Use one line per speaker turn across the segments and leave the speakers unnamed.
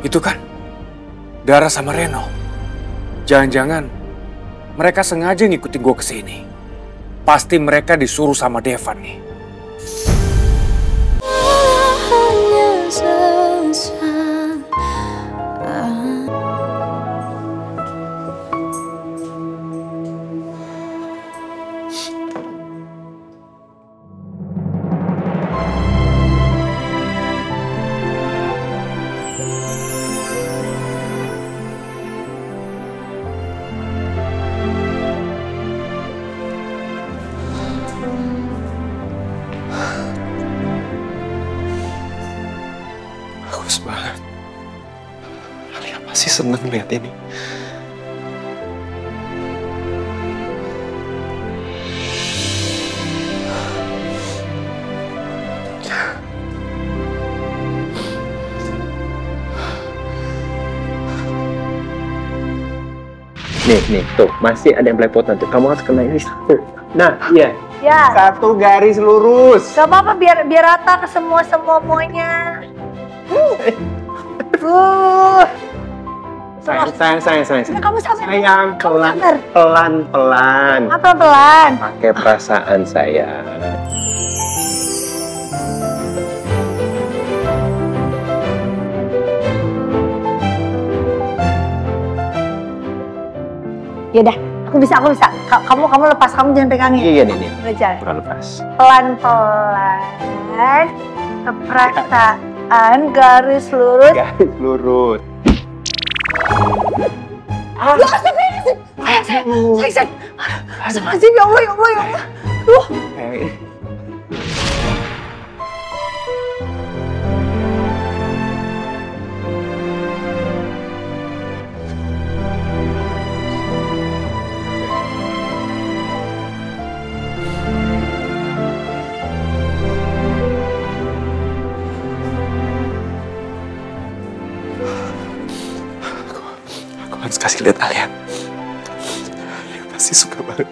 Itu kan Dara sama Reno. Jangan-jangan mereka sengaja ngikutin gue ke sini. Pasti mereka disuruh sama Devan nih.
Bagus banget. Alia pasti seneng lihat ini.
Nih, tuh masih ada yang belepotan tuh. Kamu harus kena ini satu. Nah, iya.
Ya.
Satu garis lurus.
Gak apa-apa, biar rata ke semuanya.
Sayang.
Kamu sabar.
Sayang, pelan.
Apa pelan?
Pakai perasaan sayang.
Yaudah, aku bisa. Kamu lepas, kamu jangan pegangin.
Iya nih.
Belajar.
Udah lepas.
Pelan-pelan ke perasaan garis lurus.
Garis lurus.
Sayang. Astagfirullahaladzim, ya Allah. Duh.
Aku harus kasih lihat Alia. Dia pasti suka banget.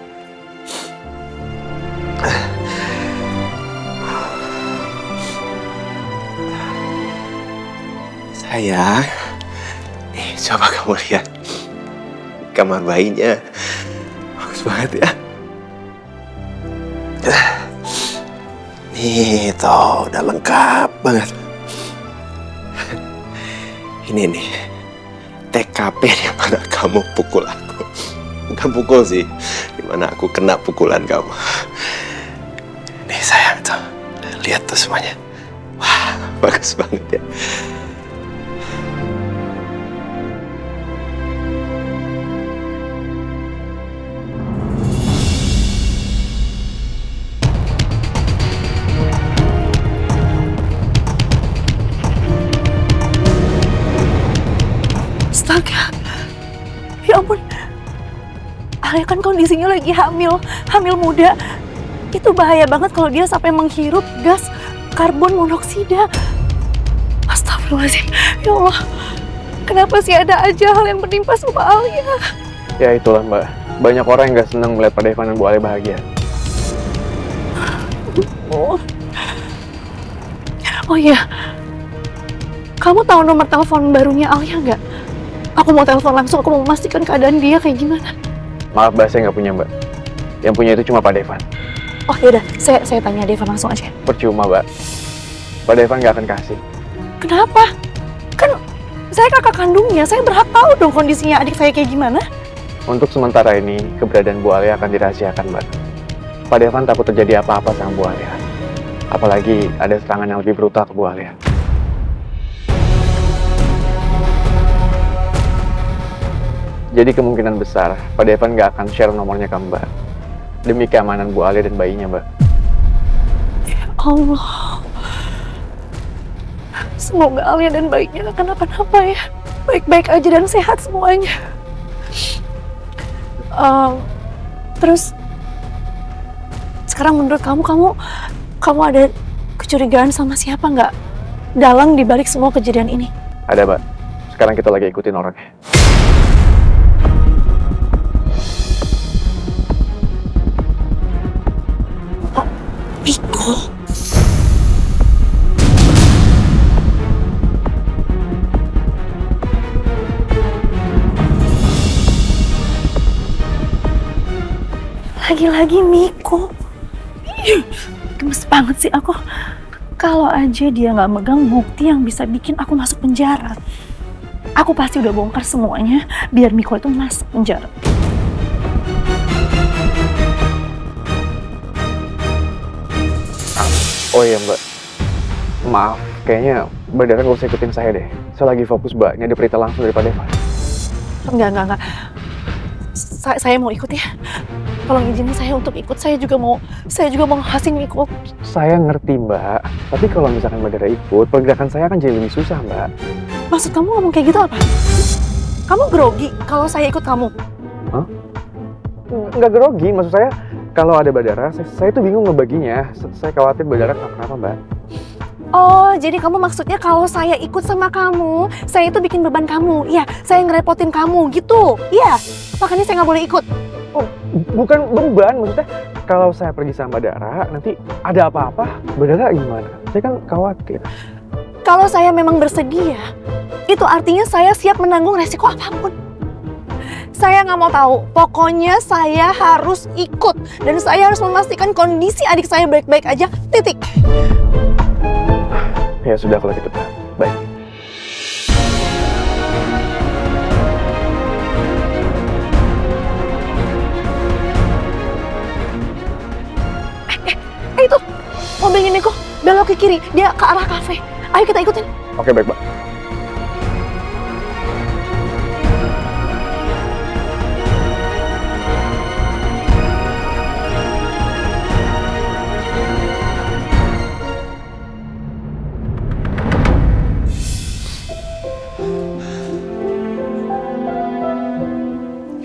Sayang, nih coba kamu lihat kamar bayinya. Bagus banget ya. Nih toh, udah lengkap banget. Ini nih TKP di mana kamu pukul aku. Bukan pukul sih, di mana aku kena pukulan kamu. Nih sayang tuh, lihat tuh semuanya. Wah, bagus banget ya.
Astaga, ya ampun, Alia kan kondisinya lagi hamil muda. Itu bahaya banget kalau dia sampai menghirup gas karbon monoksida. Astagfirullahaladzim, ya Allah, kenapa sih ada aja hal yang menimpa sama Alia?
Ya itulah Mbak, banyak orang yang gak senang melihat Pak Devan dan Bu Alia bahagia.
Oh iya, kamu tahu nomor telepon barunya Alia nggak? Aku mau telepon langsung, aku mau memastikan keadaan dia kayak gimana.
Maaf Mbak, saya nggak punya Mbak. Yang punya itu cuma Pak Devan.
Oh yaudah, saya tanya Devan langsung aja.
Percuma Mbak, Pak Devan nggak akan kasih.
Kenapa? Kan saya kakak kandungnya, saya berhak tahu dong kondisinya adik saya kayak gimana.
Untuk sementara ini, keberadaan Bu Alia akan dirahasiakan Mbak. Pak Devan takut terjadi apa-apa sama Bu Alia. Apalagi ada serangan yang lebih brutal ke Bu Alia. Jadi kemungkinan besar Pak Devan nggak akan share nomornya ke Mbak demi keamanan Bu Alia dan bayinya, Mbak.
Ya Allah, semoga Alia dan bayinya nggak kenapa-napa ya, baik-baik aja dan sehat semuanya. Terus sekarang menurut kamu ada kecurigaan sama siapa nggak dalang dibalik semua kejadian ini?
Ada, Mbak. Sekarang kita lagi ikutin orangnya.
Piko. Lagi-lagi Miko. Ih, gemes banget sih aku. Kalau aja dia nggak megang bukti yang bisa bikin aku masuk penjara, aku pasti udah bongkar semuanya biar Miko itu masuk penjara.
Oh iya Mbak, maaf, kayaknya Mbak Dara nggak usah ikutin saya deh. Saya lagi fokus Mbak, nyari berita langsung dari Pak Devan.
Enggak. Saya mau ikut ya. Tolong izinin saya untuk ikut. Saya juga mau ngasihin Miko.
Saya ngerti Mbak, tapi kalau misalkan Mbak Dara ikut, pergerakan saya akan jadi lebih susah Mbak.
Maksud kamu ngomong kayak gitu apa? Kamu grogi kalau saya ikut kamu?
Hah? Nggak grogi, maksud saya kalau ada Mbak Dara, saya tuh bingung ngebaginya. Saya khawatir Mbak Dara kenapa Mbak.
Oh, jadi kamu maksudnya kalau saya ikut sama kamu, saya itu bikin beban kamu. Iya, saya ngerepotin kamu gitu. Iya, makanya saya nggak boleh ikut.
Oh, bukan beban, maksudnya kalau saya pergi sama Mbak Dara, nanti ada apa-apa, Mbak Dara gimana? Saya kan khawatir.
Kalau saya memang bersedia, itu artinya saya siap menanggung resiko apapun. Saya nggak mau tahu, pokoknya saya harus ikut. Dan saya harus memastikan kondisi adik saya baik-baik aja, titik.
Ya sudah kalau gitu, Pak. Baik.
Itu mobilnya Miko belok ke kiri, dia ke arah kafe. Ayo kita ikutin.
Oke, baik, Pak.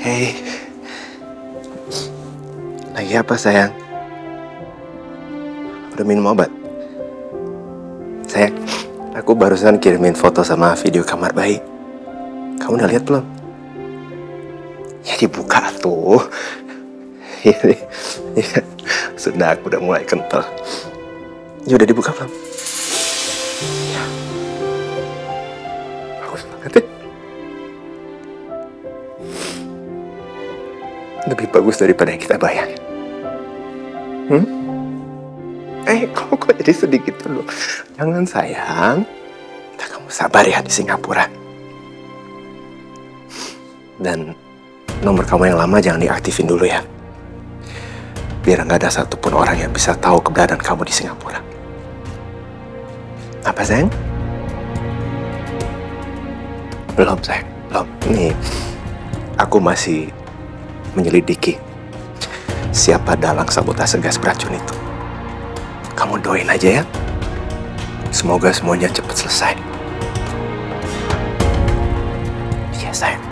Hei, lagi apa sayang? Udah minum obat? Sayang, aku barusan kirimin foto sama video kamar bayi. Kamu udah lihat belum? Ya dibuka tuh. Ini, ya, sudah aku udah mulai kental. Ya udah dibuka belum? Ya. Bagus banget ya. Lebih bagus daripada yang kita bayangin. Kamu kok jadi sedih gitu loh? Jangan sayang. Kamu sabar ya di Singapura. Dan nomor kamu yang lama jangan diaktifin dulu ya. Biar nggak ada satupun orang yang bisa tahu keberadaan kamu di Singapura. Apa sayang? Belum sayang, belum. Nih, aku masih menyelidiki siapa dalang sabotase gas beracun itu. Kamu doain aja ya. Semoga semuanya cepat selesai. Iya sayang.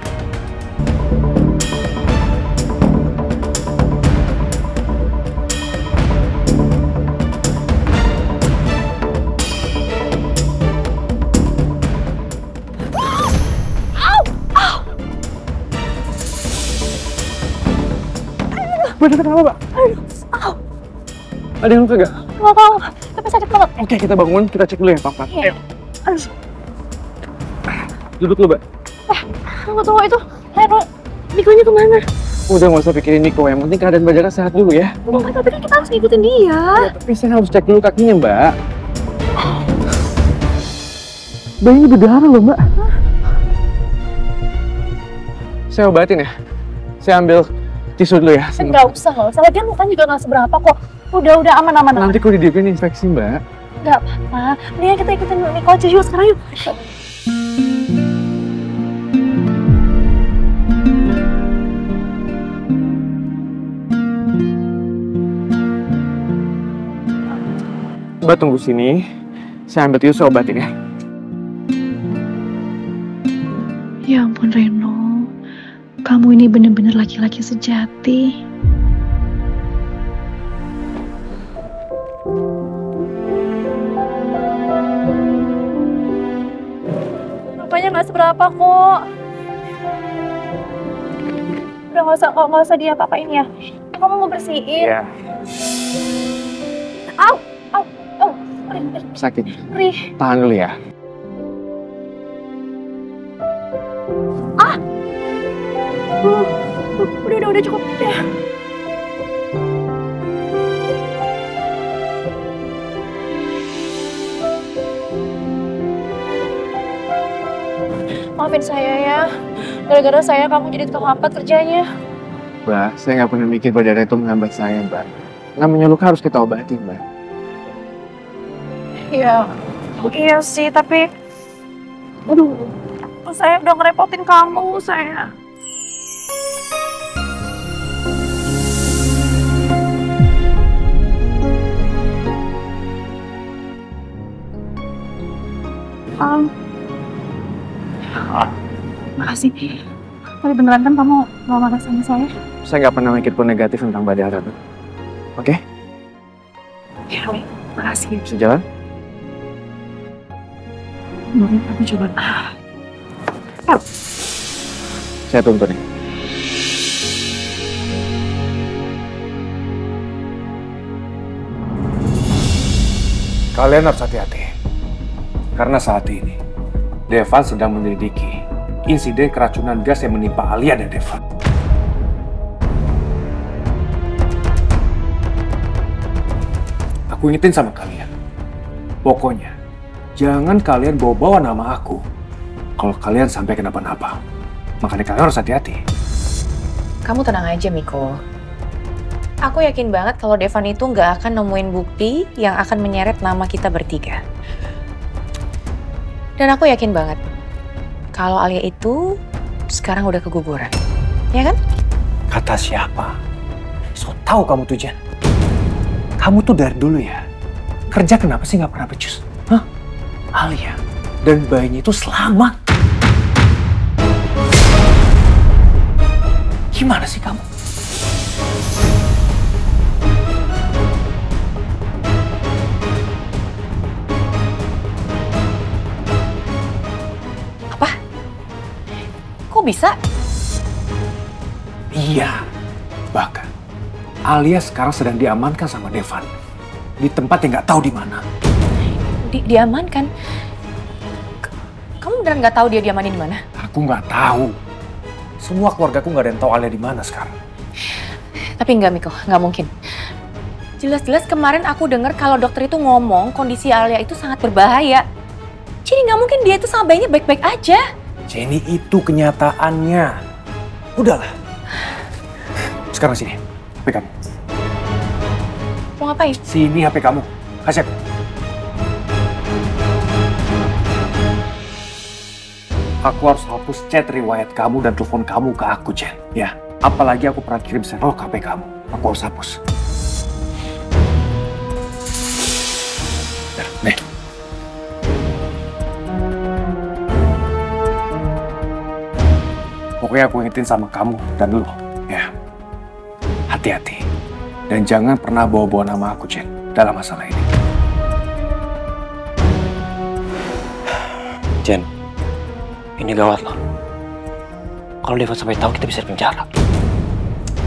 Bener kenapa, Pak? Ada yang luka gak?
Nggak tahu, tapi sakit banget.
Oke, kita bangun, kita cek dulu ya, Pak.
Iya.
Ayo. Duduk dulu, Mbak.
Tunggu itu. Mikonya kemana?
Udah nggak usah pikirin Miko, yang penting keadaan Mbak Dara sehat dulu ya.
Tapi kan kita harus ngikutin dia.
Ya, tapi saya harus cek dulu kakinya, Mbak. Bayinya berdarah loh, Mbak. Saya obatin ya. Saya ambil tisu dulu ya.
Nggak usah. Lagian bukan juga nggak seberapa kok. Udah aman.
Nanti kok didiemin infeksi, Mbak.
Nggak apa-apa. Mendingan kita ikutin Miko aja yuk sekarang yuk.
Mbak tunggu sini. Saya ambil tisu, saya obatin ya.
Ya ampun Reno. Kamu ini bener-bener laki-laki sejati. Rupanya nggak seberapa kok. Udah nggak usah diapa-apain ya. Kamu mau bersihin?
Iya.
Au.
Sakit.
Rih.
Tahan dulu ya.
Udah cukup. Ya. Maafin saya ya. Gara-gara saya kamu jadi tukang hampat kerjanya.
Mbak, saya nggak pernah mikir bahwa darah itu menghambat saya, Mbak. Namanya luka harus kita obati, Mbak.
Iya sih, tapi... Aduh, saya udah ngerepotin kamu, saya. Makasih. Tapi beneran kan kamu mau marah sama saya?
Saya nggak pernah mikir pun negatif tentang Mbak Dara, Mbak. Oke?
Ya, makasih.
Bisa jalan?
Boleh, tapi coba.
Saya tuntun nih.
Kalian harus hati-hati. Karena saat ini, Devan sedang menyelidiki insiden keracunan gas yang menimpa Alia dan Devan. Aku ingetin sama kalian. Pokoknya, jangan kalian bawa-bawa nama aku kalau kalian sampai kenapa-napa. Makanya kalian harus hati-hati.
Kamu tenang aja, Miko. Aku yakin banget kalau Devan itu nggak akan nemuin bukti yang akan menyeret nama kita bertiga. Dan aku yakin banget kalau Alia itu sekarang udah keguguran. Ya kan?
Kata siapa? So tahu kamu tuh, Jen. Kamu tuh dari dulu ya, kerja kenapa sih nggak pernah becus? Hah? Alia dan bayinya itu selamat. Gimana sih kamu?
Apa? Kok bisa?
Iya. Bahkan Alia sekarang sedang diamankan sama Devan di tempat yang nggak tahu di mana.
Diamankan? Kamu beneran nggak tahu dia diamanin di mana?
Aku nggak tahu. Semua keluargaku nggak ada yang tahu Alia di mana sekarang.
Tapi enggak, Miko, nggak mungkin. Jelas-jelas kemarin aku dengar kalau dokter itu ngomong kondisi Alia itu sangat berbahaya. Jadi nggak mungkin dia itu sama bayinya baik-baik aja.
Jenny, itu kenyataannya. Udahlah. Sekarang sini, HP kamu.
Mau ngapain?
Sini HP kamu. Kasih aku. Aku harus hapus chat riwayat kamu dan telepon kamu ke aku, Jen. Ya, apalagi aku pernah kirim server ke HP kamu. Aku harus hapus. Nih. Pokoknya aku ingetin sama kamu dan lo, ya. Hati-hati. Dan jangan pernah bawa-bawa nama aku, Jen, dalam masalah ini.
Jen, ini gawat loh. Kalau Devan sampai tahu kita bisa di penjara.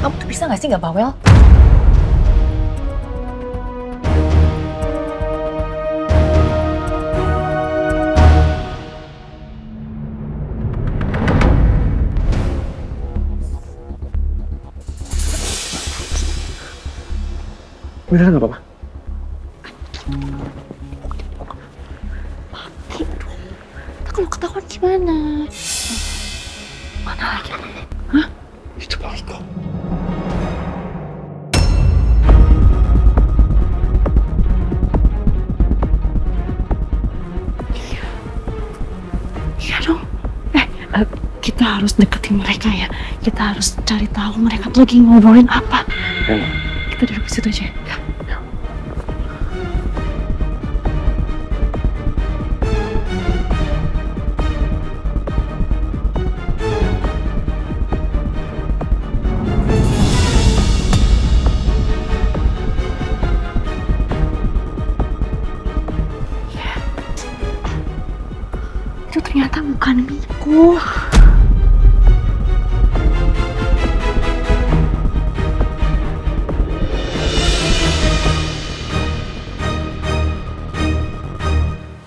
Kamu tuh bisa nggak sih nggak bawel?
Beneran nggak apa-apa?
Kalau ketahuan gimana? Mana lagi? Hah?
Itu Pak Miko.
Iya dong. Kita harus deketin mereka ya. Kita harus cari tahu mereka tuh lagi ngobrolin apa. Kita duduk di situ aja. Ya. Itu ternyata bukan Miko.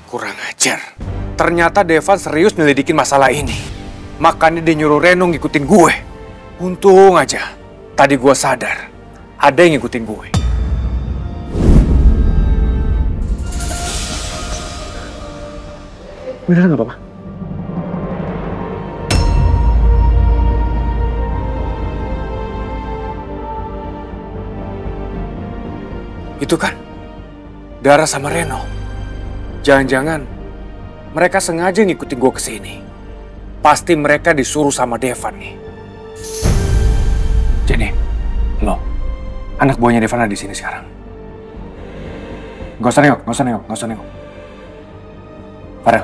Kurang ajar. Ternyata Devan serius nyelidikin masalah ini. Makanya dia nyuruh Reno ngikutin gue. Untung aja, tadi gue sadar ada yang ngikutin gue.
Beneran nggak apa-apa?
Itu kan Dara sama Reno. Jangan-jangan mereka sengaja ngikutin gue ke sini. Pasti mereka disuruh sama Devan nih. Jenny, lo, anak buahnya Devan ada di sini sekarang. Gak usah nengok. Farel,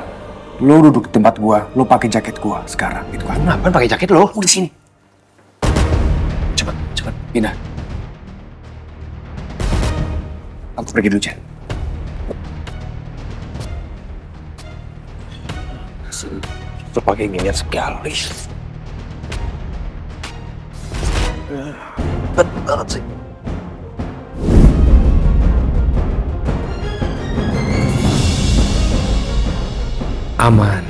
lo duduk di tempat gua, lo pakai jaket gua sekarang, gitu kan?
Ngapain pakai jaket lo?
Udah sini. Cepet, pindah. Aku pergi dulu, Jen.
Lo pakai ginian segala. Bet banget sih.
Aman.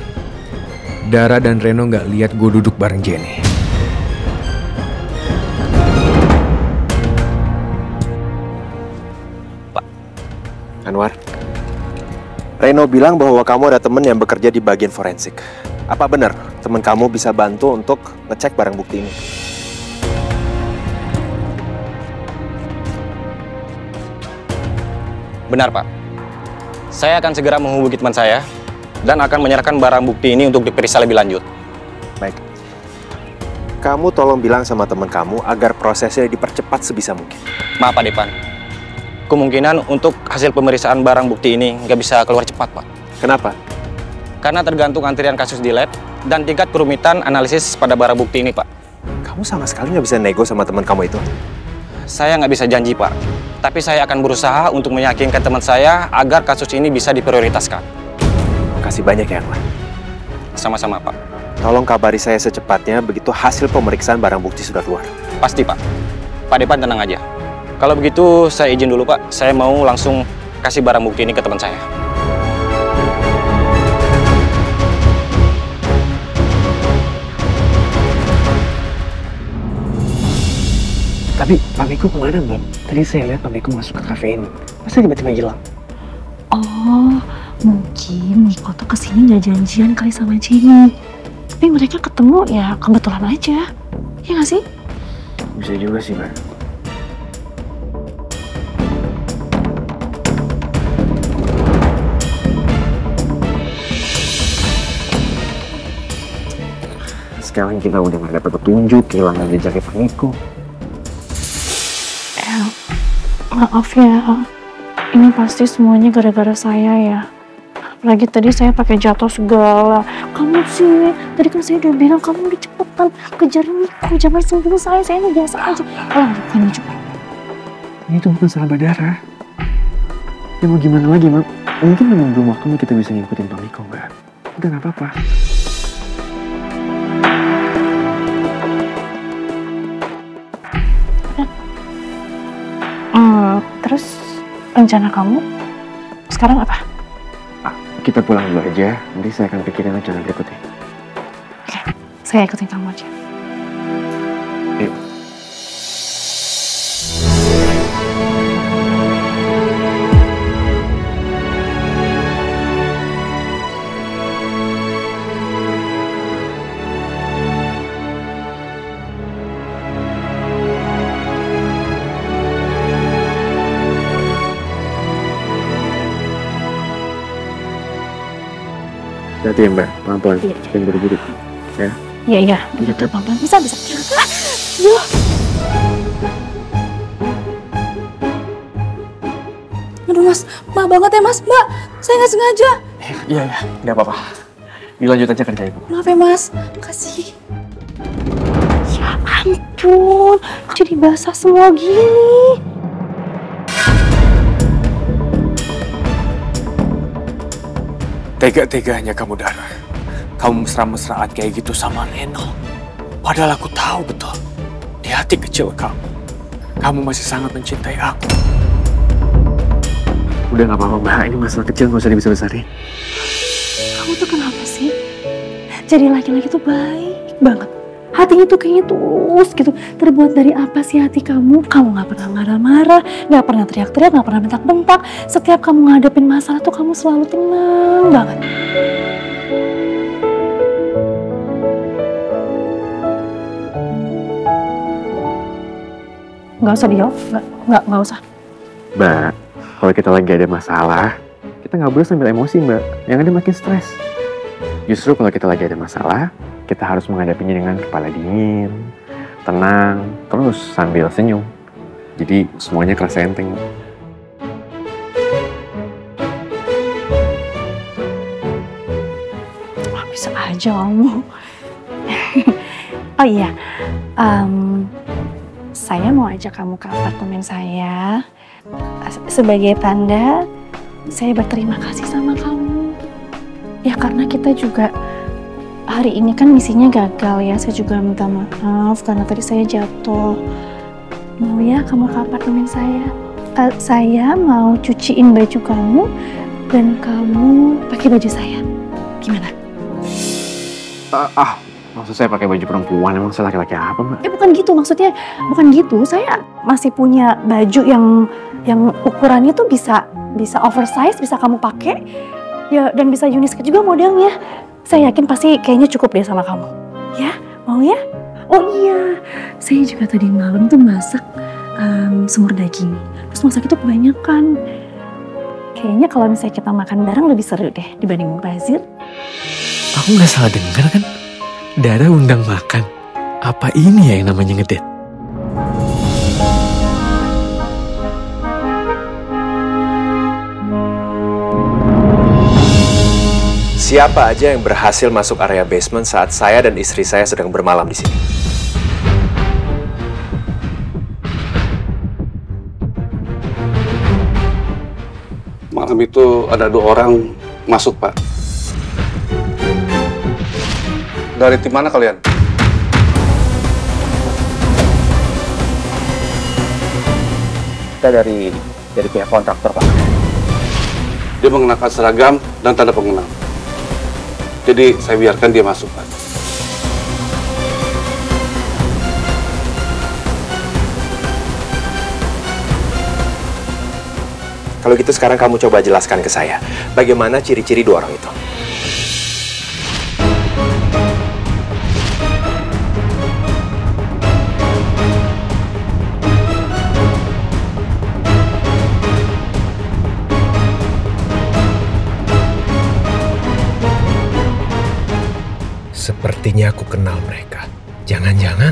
Dara dan Reno nggak lihat gue duduk bareng Jenny.
Anwar, Reno bilang bahwa kamu ada teman yang bekerja di bagian forensik. Apa benar teman kamu bisa bantu untuk ngecek barang bukti ini?
Benar, Pak. Saya akan segera menghubungi teman saya dan akan menyerahkan barang bukti ini untuk diperiksa lebih lanjut.
Baik. Kamu tolong bilang sama teman kamu agar prosesnya dipercepat sebisa mungkin.
Maaf, Pak Devan. Kemungkinan untuk hasil pemeriksaan barang bukti ini nggak bisa keluar cepat, Pak.
Kenapa?
Karena tergantung antrian kasus di lab dan tingkat kerumitan analisis pada barang bukti ini, Pak.
Kamu sama sekali nggak bisa nego sama teman kamu itu?
Saya nggak bisa janji, Pak. Tapi saya akan berusaha untuk meyakinkan teman saya agar kasus ini bisa diprioritaskan.
Makasih banyak ya, Anwar.
Sama-sama, Pak.
Tolong kabari saya secepatnya begitu hasil pemeriksaan barang bukti sudah keluar.
Pasti, Pak. Pak Devan tenang aja. Kalau begitu, saya izin dulu, Pak. Saya mau langsung kasih barang bukti ini ke teman saya.
Tapi Pak Miko kemana, Mbak? Tadi saya lihat Pak Miko masuk ke kafe ini. Masa tiba-tiba hilang?
Oh, mungkin Miko tuh kesini nggak janjian kali sama Jenny. Tapi mereka ketemu ya kebetulan aja. Ya nggak sih?
Bisa juga sih, Mbak. Sekarang kita udah nggak dapat petunjuk, kehilangan jejaknya Pak Miko.
Maaf ya, ini pasti semuanya gara-gara saya ya. Apalagi tadi saya pakai jatuh segala. Kamu sih, tadi kan saya udah bilang kamu udah cepetan kejar Miko, jangan sentuh saya ini biasa aja. Bukan cepat.
Ini tuh bukan salah Dara. Ya mau gimana lagi, Mak? Mungkin memang belum waktunya kita bisa ngikutin Pak Miko, Mbak. Udah nggak apa-apa.
Terus rencana kamu sekarang apa?
Kita pulang dulu aja, nanti saya akan pikirin rencana berikutnya.
Oke, saya ikutin kamu aja.
Yuk. Hati ya, Mbak, pelan-pelan, jangan buru-buru ya.
Iya, betul, pelan-pelan. Bisa. Yuk. Aduh mas, maaf banget ya mas, mbak. Saya nggak sengaja.
Iya, nggak apa-apa. Dilanjut aja kerja Ibu.
Maaf ya mas, makasih. Ya ampun, jadi basah semua gini.
Tega-teganya kamu, Dara. Kamu mesra-mesraan kayak gitu sama Reno. Padahal aku tahu betul, di hati kecil kamu masih sangat mencintai aku.
Udah nggak apa-apa, Mbak. Ini masalah kecil, nggak usah dibesar-besarin.
Kamu tuh kenapa sih? Jadi laki-laki tuh baik banget. Hatinya tuh kayaknya tulus gitu. Terbuat dari apa sih hati kamu? Kamu gak pernah marah-marah, gak pernah teriak-teriak, gak pernah bentak-bentak. Setiap kamu ngadepin masalah tuh kamu selalu tenang banget. Gak usah dijawab, gak usah.
Mbak, kalau kita lagi ada masalah, kita nggak boleh sambil emosi, Mbak. Yang ada makin stres. Justru kalau kita lagi ada masalah, kita harus menghadapinya dengan kepala dingin, tenang, terus sambil senyum. Jadi semuanya kerasa enteng.
Bisa aja kamu. Oh iya, saya mau ajak kamu ke apartemen saya. Sebagai tanda, saya berterima kasih sama kamu. Ya karena kita juga hari ini kan misinya gagal ya. Saya juga minta maaf karena tadi saya jatuh. Mau ya kamu ke apartemen saya? Saya mau cuciin baju kamu dan kamu pakai baju saya. Gimana?
Maksud saya pakai baju perempuan, emang saya laki-laki apa, Mbak?
Bukan gitu, maksudnya bukan gitu. Saya masih punya baju yang ukurannya tuh bisa oversize, bisa kamu pakai, ya dan bisa unisex juga modelnya. Saya yakin pasti kayaknya cukup deh sama kamu. Ya, mau ya? Oh iya, saya juga tadi malam tuh masak semur daging. Terus masak itu kebanyakan. Kayaknya kalau misalnya kita makan bareng lebih seru deh dibanding mubazir.
Aku nggak salah dengar kan? Dara undang makan. Apa ini ya yang namanya ngedate?
Siapa aja yang berhasil masuk area basement saat saya dan istri saya sedang bermalam di sini?
Malam itu ada 2 orang masuk, Pak. Dari tim mana kalian?
Kita dari pihak kontraktor, Pak.
Dia mengenakan seragam dan tanda pengenal. Jadi saya biarkan dia masuk, Pak.
Kalau gitu sekarang kamu coba jelaskan ke saya, bagaimana ciri-ciri 2 orang itu?
Sepertinya aku kenal mereka. Jangan-jangan